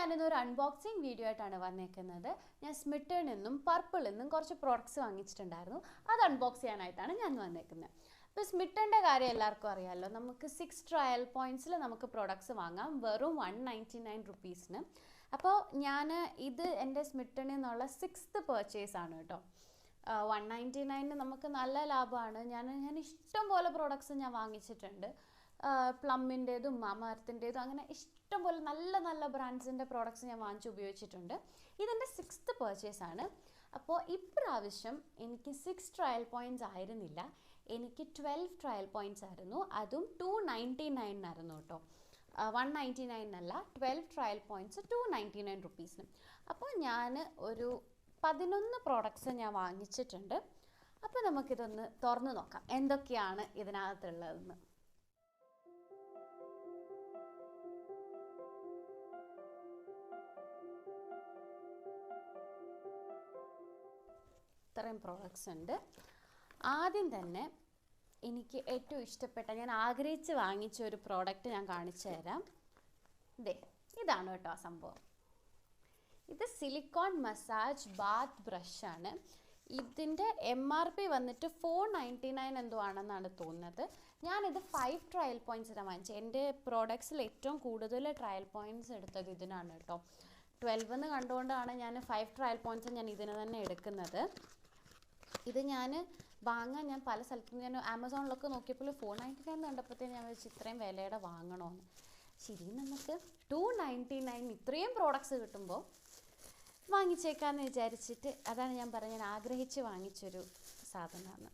ഞാനിതൊരു unboxing video ആയിട്ടാണ് വന്നേക്കുന്നത്. ഞാൻ സ്മിട്ടേണിൽ നിന്നും പർപ്പിളിൽ നിന്നും കുറച്ച് പ്രോഡക്റ്റ്സ് വാങ്ങിച്ചിട്ടുണ്ടായിരുന്നു. അത് അൺബോക്സ് ചെയ്യാനായിട്ടാണ് ഞാൻ വന്നേക്കുന്നത്. അപ്പോൾ സ്മിട്ടേണിൻ്റെ കാര്യം എല്ലാവർക്കും അറിയാമല്ലോ. നമുക്ക് 6 ട്രയൽ പോയിൻറ്റ്സിൽ നമുക്ക് പ്രോഡക്റ്റ്സ് വാങ്ങാം വെറും 199 റുപ്പീസിന്. അപ്പോൾ ഇത് എൻ്റെ സ്മിട്ടണിൽ നിന്നുള്ള 6th പർച്ചേസ് ആണ് കേട്ടോ. 199 നമുക്ക് നല്ല ലാഭമാണ്. ഞാൻ ഇഷ്ടം പോലെ പ്രോഡക്റ്റ്സ് ഞാൻ വാങ്ങിച്ചിട്ടുണ്ട്. പ്ലമ്മിൻ്റേതും മാമാർത്തിൻ്റേതും അങ്ങനെ ഇഷ്ടം പോലെ നല്ല നല്ല ബ്രാൻഡ്സിൻ്റെ പ്രോഡക്റ്റ്സ് ഞാൻ വാങ്ങിച്ച് ഉപയോഗിച്ചിട്ടുണ്ട്. ഇതെൻ്റെ 6th പർച്ചേസ് ആണ്. അപ്പോൾ ഇപ്രാവശ്യം എനിക്ക് 6 ട്രയൽ പോയിൻറ്റ്സ് ആയിരുന്നില്ല, എനിക്ക് 12 ട്രയൽ പോയിൻറ്റ്സ് ആയിരുന്നു. അതും 299 ആയിരുന്നു കേട്ടോ. 199 അല്ല, 12 ട്രയൽ പോയിൻറ്റ്സ് 299 റുപ്പീസിന്. അപ്പോൾ ഞാൻ ഒരു 11 പ്രോഡക്റ്റ്സ് ഞാൻ വാങ്ങിച്ചിട്ടുണ്ട്. അപ്പോൾ നമുക്കിതൊന്ന് തുറന്ന് നോക്കാം എന്തൊക്കെയാണ് ഇതിനകത്തുള്ളതെന്ന്. ഇത്രയും പ്രോഡക്റ്റ്സ് ഉണ്ട്. ആദ്യം തന്നെ എനിക്ക് ഏറ്റവും ഇഷ്ടപ്പെട്ട, ഞാൻ ആഗ്രഹിച്ച് വാങ്ങിച്ച ഒരു പ്രോഡക്റ്റ് ഞാൻ കാണിച്ചു തരാം. ഇതാണ് കേട്ടോ ആ സംഭവം. ഇത് സിലിക്കോൺ മസാജ് ബാത്ത് ബ്രഷാണ്. ഇതിൻ്റെ MRP വന്നിട്ട് 499 എന്തോ ആണെന്നാണ് തോന്നുന്നത്. ഞാനിത് 5 ട്രയൽ പോയിൻറ്റ്സിനാണ് വാങ്ങിച്ചത്. എൻ്റെ പ്രോഡക്ട്സിൽ ഏറ്റവും കൂടുതൽ ട്രയൽ പോയിൻറ്റ്സ് എടുത്തത് ഇതിനാണ് കേട്ടോ. 12 എന്ന് കണ്ടുകൊണ്ടാണ് ഞാൻ 5 ട്രയൽ പോയിൻറ്റ്സ് ഞാൻ ഇതിന് തന്നെ എടുക്കുന്നത്. ഇത് ഞാൻ വാങ്ങാൻ പല സ്ഥലത്തും ഞാൻ ആമസോണിലൊക്കെ നോക്കിയപ്പോൾ 499 കണ്ടപ്പോഴത്തേന് ഞാൻ വെച്ച് ഇത്രയും വിലയുടെ വാങ്ങണമെന്ന്. ശരി, നമുക്ക് 299 ഇത്രയും പ്രോഡക്റ്റ്സ് കിട്ടുമ്പോൾ വാങ്ങിച്ചേക്കാമെന്ന് വിചാരിച്ചിട്ട്, അതാണ് ഞാൻ ഞാൻ ആഗ്രഹിച്ച് വാങ്ങിച്ചൊരു സാധനമാണ്.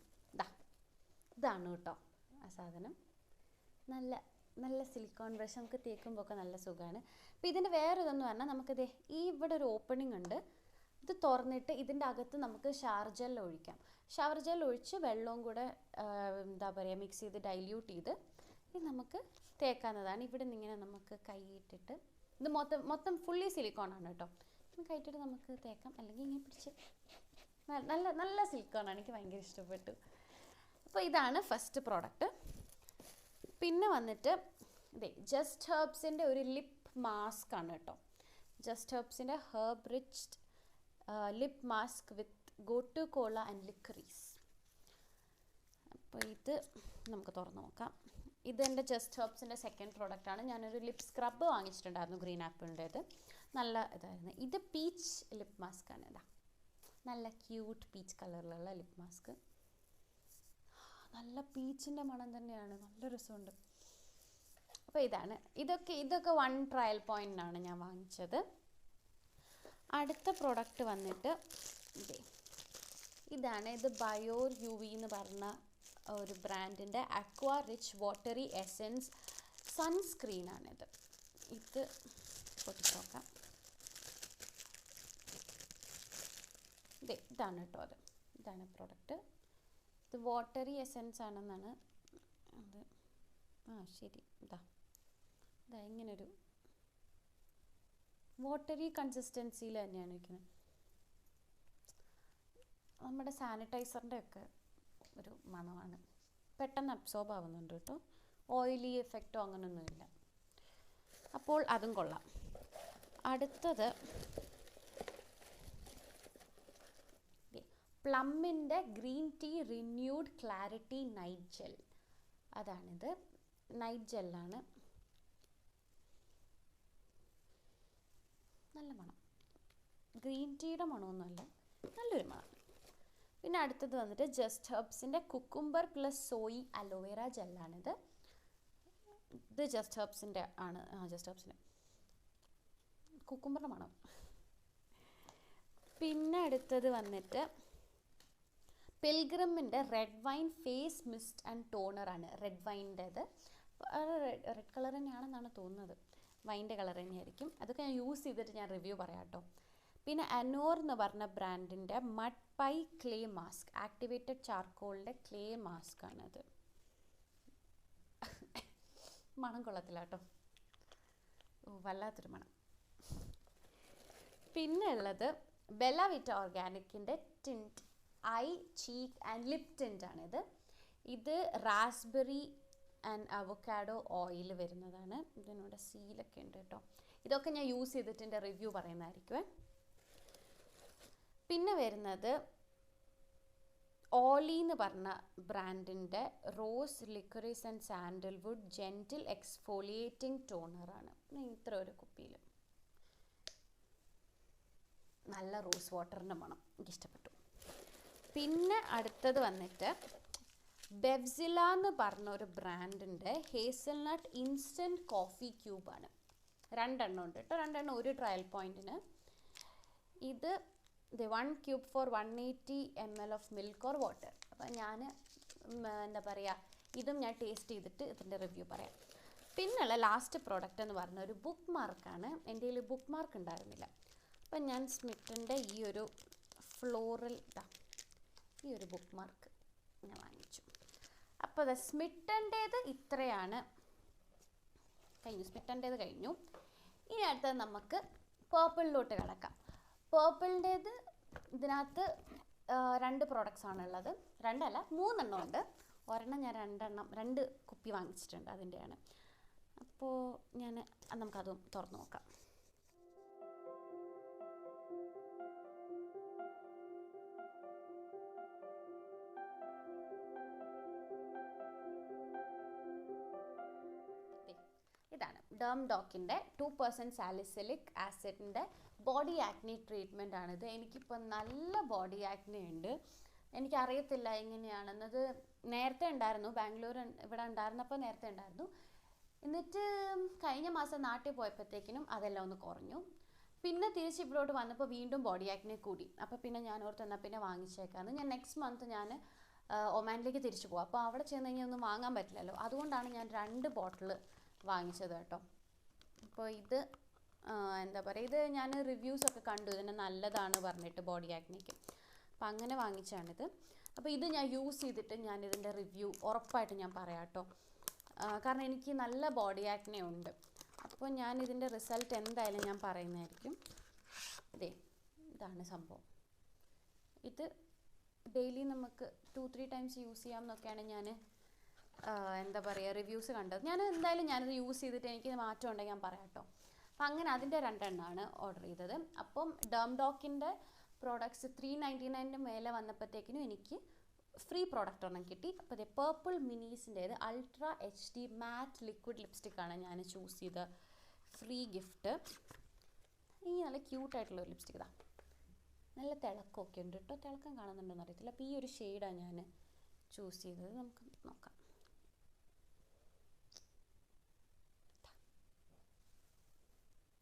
ഇതാണ് കേട്ടോ ആ സാധനം. നല്ല നല്ല സിലിക്കോൺ ബ്രഷ്, നമുക്ക് തേക്കുമ്പോൾ ഒക്കെ നല്ല സുഖമാണ്. അപ്പോൾ ഇതിൻ്റെ വേറെ ഇതെന്ന് പറഞ്ഞാൽ നമുക്കിത് ഇവിടെ ഒരു ഓപ്പണിംഗ് ഉണ്ട്. ഇത് തുറന്നിട്ട് ഇതിൻ്റെ അകത്ത് നമുക്ക് ഷവർ ജെൽ ഒഴിക്കാം. ഷവർ ജെൽ ഒഴിച്ച് വെള്ളവും കൂടെ മിക്സ് ചെയ്ത് ഡൈല്യൂട്ട് ചെയ്ത് ഇത് നമുക്ക് തേക്കാവുന്നതാണ്. ഇവിടെ നിന്ന് ഇങ്ങനെ നമുക്ക് കൈയിട്ടിട്ട്, ഇത് മൊത്തം ഫുള്ളി സിലിക്കോണാണ് കേട്ടോ. കൈയിട്ടിട്ട് നമുക്ക് തേക്കാം, അല്ലെങ്കിൽ ഇങ്ങനെ പിടിച്ച് നല്ല നല്ല സിലിക്കോണാണ്, എനിക്ക് ഭയങ്കര ഇഷ്ടപ്പെട്ടു. അപ്പോൾ ഇതാണ് ഫസ്റ്റ് പ്രോഡക്റ്റ്. പിന്നെ വന്നിട്ട് ജസ്റ്റ് ഹെർബ്സിൻ്റെ ഒരു ലിപ്പ് മാസ്ക് ആണ് കേട്ടോ. ജസ്റ്റ് ഹെർബ്സിൻ്റെ herb riched lip mask with gotu kola and liquorice. അപ്പോൾ ഇത് നമുക്ക് തുറന്ന് നോക്കാം. ഇതെൻ്റെ ജസ്റ്റ് ഹെർബ്സിൻ്റെ സെക്കൻഡ് പ്രോഡക്റ്റാണ്. ഞാനൊരു ലിപ്പ് സ്ക്രബ് വാങ്ങിച്ചിട്ടുണ്ടായിരുന്നു, ഗ്രീൻ ആപ്പിളിൻ്റേത്. നല്ല ഇതായിരുന്നു. ഇത് പീച്ച് ലിപ്പ് മാസ്ക് ആണ്. നല്ല ക്യൂട്ട് പീച്ച് കളറിലുള്ള ലിപ്പ് മാസ്ക്. നല്ല പീച്ചിൻ്റെ മണം തന്നെയാണ്, നല്ല രസമുണ്ട്. അപ്പോൾ ഇതൊക്കെ 1 ട്രയൽ പോയിൻറ്റിനാണ് ഞാൻ വാങ്ങിച്ചത്. അടുത്ത പ്രോഡക്റ്റ് വന്നിട്ട് ഇതാണ്. ഇത് ബയോർ UV എന്ന് പറഞ്ഞ ഒരു ബ്രാൻഡിൻ്റെ അക്വാ റിച്ച് വാട്ടറി എസെൻസ് സൺസ്ക്രീനാണിത്. ഇത് പൊട്ടിച്ച് നോക്കാം. ഇതാണ് കേട്ടോ ഇതാണ് പ്രോഡക്റ്റ്. ഇത് വാട്ടറി എസെൻസ് ആണെന്നാണ് അത്. ശരി, ഇങ്ങനൊരു വാട്ടറി കൺസിസ്റ്റൻസിയിൽ തന്നെയാണ് ഇരിക്കുന്നത്. നമ്മുടെ സാനിറ്റൈസറിൻ്റെ ഒക്കെ ഒരു മണമാണ്. പെട്ടെന്ന് അബ്സോർബ് ആവുന്നുണ്ട് കേട്ടോ. ഓയിലി എഫക്റ്റോ അങ്ങനെയൊന്നുമില്ല. അപ്പോൾ അതും കൊള്ളാം. അടുത്തത് പ്ലമ്മിൻ്റെ green tea renewed clarity night gel. അതാണിത്. നൈറ്റ് ജെല്ലാണ്. നല്ല മണം, ഗ്രീൻ ടീയുടെ മണമൊന്നുമല്ല, നല്ലൊരു മണം. പിന്നെ അടുത്തത് വന്നിട്ട് ജസ്റ്റ് ഹെർബ്സിൻ്റെ കുക്കുംബർ പ്ലസ് സോയി അലോവേറ ജെല്ലാണിത്. ഇത് ജസ്റ്റ് ഹെർബ്സിൻ്റെ ആണ്. ജസ്റ്റ് ഹെർബ്സിൻ്റെ കുക്കുംബറിൻ്റെ മണം. പിന്നെ അടുത്തത് വന്നിട്ട് പിൽഗ്രിമിൻ്റെ red wine face mist and ടോണറാണ്. റെഡ് വൈൻ്റേത്. റെഡ് കളർ തന്നെയാണെന്നാണ് തോന്നുന്നത്. വൈൻ്റെ കളർ തന്നെയായിരിക്കും. അതൊക്കെ ഞാൻ യൂസ് ചെയ്തിട്ട് ഞാൻ റിവ്യൂ പറയാം കേട്ടോ. പിന്നെ അനോർ എന്ന് പറഞ്ഞ ബ്രാൻഡിൻ്റെ mud pie clay mask, activated ചാർക്കോളിൻ്റെ ക്ലേ മാസ്ക് ആണത്. മണം കൊള്ളത്തില്ല കേട്ടോ, വല്ലാത്തൊരു മണം. പിന്നെ ഉള്ളത് ബെല്ല വിറ്റ ഓർഗാനിക്കിൻ്റെ tint eye cheek and lip ടിൻറ്റാണിത്. ഇത് റാസ്ബെറി ആൻഡ് അവക്കാഡോ ഓയിൽ വരുന്നതാണ്. ഇതിനോട് സീലൊക്കെ ഉണ്ട് കേട്ടോ. ഇതൊക്കെ ഞാൻ യൂസ് ചെയ്തിട്ട് റിവ്യൂ പറയുന്നതായിരിക്കുമേ. പിന്നെ വരുന്നത് ഓലി എന്ന് പറഞ്ഞ ബ്രാൻഡിൻ്റെ rose liquorice and sandalwood gentle exfoliating ടോണറാണ്. ഇത്ര ഒരു കുപ്പിയിൽ നല്ല റോസ് വാട്ടറിൻ്റെ മണം എനിക്കിഷ്ടപ്പെട്ടു. പിന്നെ അടുത്തത് വന്നിട്ട് ബെവ്സില എന്ന് പറഞ്ഞ ഒരു ബ്രാൻഡിൻ്റെ ഹേസൽനട്ട് ഇൻസ്റ്റൻറ്റ് കോഫി ക്യൂബാണ്. 2 എണ്ണം ഉണ്ട് കേട്ടോ, 2 എണ്ണം ഒരു ട്രയൽ പോയിൻറ്റിന്. ഇത് 1 cube for 180 ml of milk or water. അപ്പം ഞാൻ എന്താ പറയുക, ഇതും ഞാൻ ടേസ്റ്റ് ചെയ്തിട്ട് ഇതിൻ്റെ റിവ്യൂ പറയാം. പിന്നുള്ള ലാസ്റ്റ് പ്രോഡക്റ്റ് എന്ന് പറഞ്ഞ ഒരു ബുക്ക് മാർക്കാണ്. എൻ്റെ കയ്യിൽ ബുക്ക് മാർക്ക് ഉണ്ടായിരുന്നില്ല. അപ്പം ഞാൻ സ്മിത്തിൻ്റെ ഈ ഒരു ഫ്ലോറൽ ഈ ഒരു ബുക്ക് മാർക്ക് ഞാൻ വാങ്ങിച്ചു. അപ്പോൾ അത് സ്മിത്തിൻ്റേത് ഇത്രയാണ് കഴിഞ്ഞു. സ്മിത്തിൻ്റേത് കഴിഞ്ഞു. ഇനി അടുത്തത് നമുക്ക് പേർപ്പിളിലോട്ട് കിടക്കാം. പേർപ്പിളിൻ്റേത് ഇതിനകത്ത് 2 പ്രോഡക്റ്റ്സ് ആണുള്ളത്. 2 അല്ല 3 എണ്ണം ഉണ്ട്. ഒരെണ്ണം ഞാൻ 2 കുപ്പി വാങ്ങിച്ചിട്ടുണ്ട്, അതിൻ്റെയാണ്. അപ്പോൾ നമുക്കതും തുറന്നു നോക്കാം. ഇതാണ് ഡെർംഡോക്കിൻ്റെ 2% സാലിസിലിക് ആസിഡിൻ്റെ ബോഡി ആക്നി ട്രീറ്റ്മെൻ്റ് ആണിത്. എനിക്കിപ്പോൾ നല്ല ബോഡി ആക്നി ഉണ്ട്. എനിക്കറിയത്തില്ല എങ്ങനെയാണെന്നത്. നേരത്തെ ഉണ്ടായിരുന്നു, ബാംഗ്ലൂർ ഇവിടെ ഉണ്ടായിരുന്നപ്പോൾ നേരത്തെ ഉണ്ടായിരുന്നു. എന്നിട്ട് കഴിഞ്ഞ മാസം നാട്ടിൽ പോയപ്പോഴത്തേക്കിനും അതെല്ലാം ഒന്ന് കുറഞ്ഞു. പിന്നെ തിരിച്ച് ഇവിടോട്ട് വന്നപ്പോൾ വീണ്ടും ബോഡി ആക്നി കൂടി. അപ്പോൾ പിന്നെ ഞാൻ ഓർത്ത് എന്നാൽ പിന്നെ വാങ്ങിച്ചേക്കാമെന്ന്. ഞാൻ നെക്സ്റ്റ് മന്ത് ഞാൻ ഒമാനിലേക്ക് തിരിച്ചു പോകും. അപ്പോൾ അവിടെ ചെന്ന് കഴിഞ്ഞാൽ ഒന്നും വാങ്ങാൻ പറ്റില്ലല്ലോ. അതുകൊണ്ടാണ് ഞാൻ 2 ബോട്ടിൽ വാങ്ങിച്ചത് കേട്ടോ. അപ്പോൾ ഇത് എന്താ പറയുക, ഇത് ഞാൻ റിവ്യൂസൊക്കെ കണ്ടു, ഇതിന് നല്ലതാണ് പറഞ്ഞിട്ട് ബോഡി ആക്നിക്ക്. അപ്പോൾ അങ്ങനെ വാങ്ങിച്ചാണിത്. അപ്പോൾ ഇത് ഞാൻ യൂസ് ചെയ്തിട്ട് ഞാൻ ഇതിൻ്റെ റിവ്യൂ ഉറപ്പായിട്ട് ഞാൻ പറയാം കേട്ടോ. കാരണം എനിക്ക് നല്ല ബോഡി ആക്നി ഉണ്ട്. അപ്പോൾ ഞാൻ ഇതിൻ്റെ റിസൾട്ട് എന്തായാലും ഞാൻ പറയുന്നതായിരിക്കും. ഇതാണ് സംഭവം. ഇത് ഡെയിലി നമുക്ക് 2-3 ടൈംസ് യൂസ് ചെയ്യാം എന്നൊക്കെയാണ് ഞാൻ എന്താ പറയുക റിവ്യൂസ് കണ്ടത്. ഞാനിത് യൂസ് ചെയ്തിട്ട് എനിക്ക് മാറ്റം ഉണ്ടെങ്കിൽ ഞാൻ പറയാം കേട്ടോ. അപ്പം അങ്ങനെ അതിൻ്റെ 2 എണ്ണമാണ് ഓർഡർ ചെയ്തത്. അപ്പം ഡെർംഡോക്കിൻ്റെ പ്രോഡക്ട്സ് 399 മേലെ വന്നപ്പോഴത്തേക്കിനും എനിക്ക് ഫ്രീ പ്രോഡക്റ്റ് ഒരെണ്ണം കിട്ടി. അപ്പോൾ അതെ, പേർപ്പിൾ മിനീസിൻ്റേത് അൾട്രാ HD മാറ്റ് ലിക്വിഡ് ലിപ്സ്റ്റിക്കാണ് ഞാൻ ചൂസ് ചെയ്ത ഫ്രീ ഗിഫ്റ്റ്. ഈ നല്ല ക്യൂട്ടായിട്ടുള്ളൊരു ലിപ്സ്റ്റിക് ഇതാ, നല്ല തിളക്കമൊക്കെ ഉണ്ട് കേട്ടോ. തിളക്കം കാണുന്നുണ്ടോയെന്ന് അറിയത്തില്ല. അപ്പോൾ ഈ ഒരു ഷെയ്ഡാണ് ഞാൻ ചൂസ് ചെയ്തത്. നമുക്ക് നോക്കാം.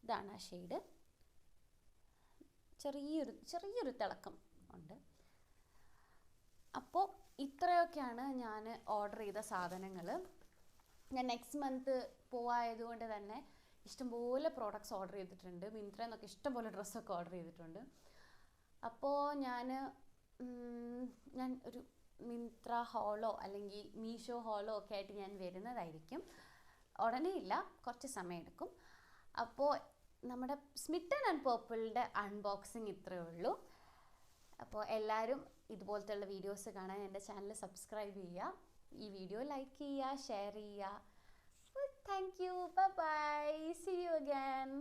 ഇതാണ് ആ ഷെയ്ഡ്. ചെറിയൊരു തിളക്കം ഉണ്ട്. അപ്പോൾ ഇത്രയൊക്കെയാണ് ഞാൻ ഓർഡർ ചെയ്ത സാധനങ്ങൾ. ഞാൻ നെക്സ്റ്റ് മന്ത് പോവായതുകൊണ്ട് തന്നെ ഇഷ്ടംപോലെ പ്രോഡക്റ്റ്സ് ഓർഡർ ചെയ്തിട്ടുണ്ട്. മിന്ത്രയിൽ നിന്നൊക്കെ ഇഷ്ടംപോലെ ഡ്രസ്സൊക്കെ ഓർഡർ ചെയ്തിട്ടുണ്ട്. അപ്പോൾ ഞാൻ ഒരു മിന്ത്ര ഹോളോ അല്ലെങ്കിൽ മീഷോ ഹോളോ ഒക്കെ ആയിട്ട് ഞാൻ വരുന്നതായിരിക്കും. ഉടനെ ഇല്ല, കുറച്ച് സമയം എടുക്കും. അപ്പോൾ നമ്മുടെ സ്മിത്ത് ആൻഡ് പേർപ്പിളിൻ്റെ അൺബോക്സിങ് ഇത്രയേ ഉള്ളൂ. അപ്പോൾ എല്ലാവരും ഇതുപോലത്തെ വീഡിയോസ് കാണാൻ എൻ്റെ ചാനൽ സബ്സ്ക്രൈബ് ചെയ്യുക, ഈ വീഡിയോ ലൈക്ക് ചെയ്യുക, ഷെയർ ചെയ്യുക. Thank you, bye bye, see you again.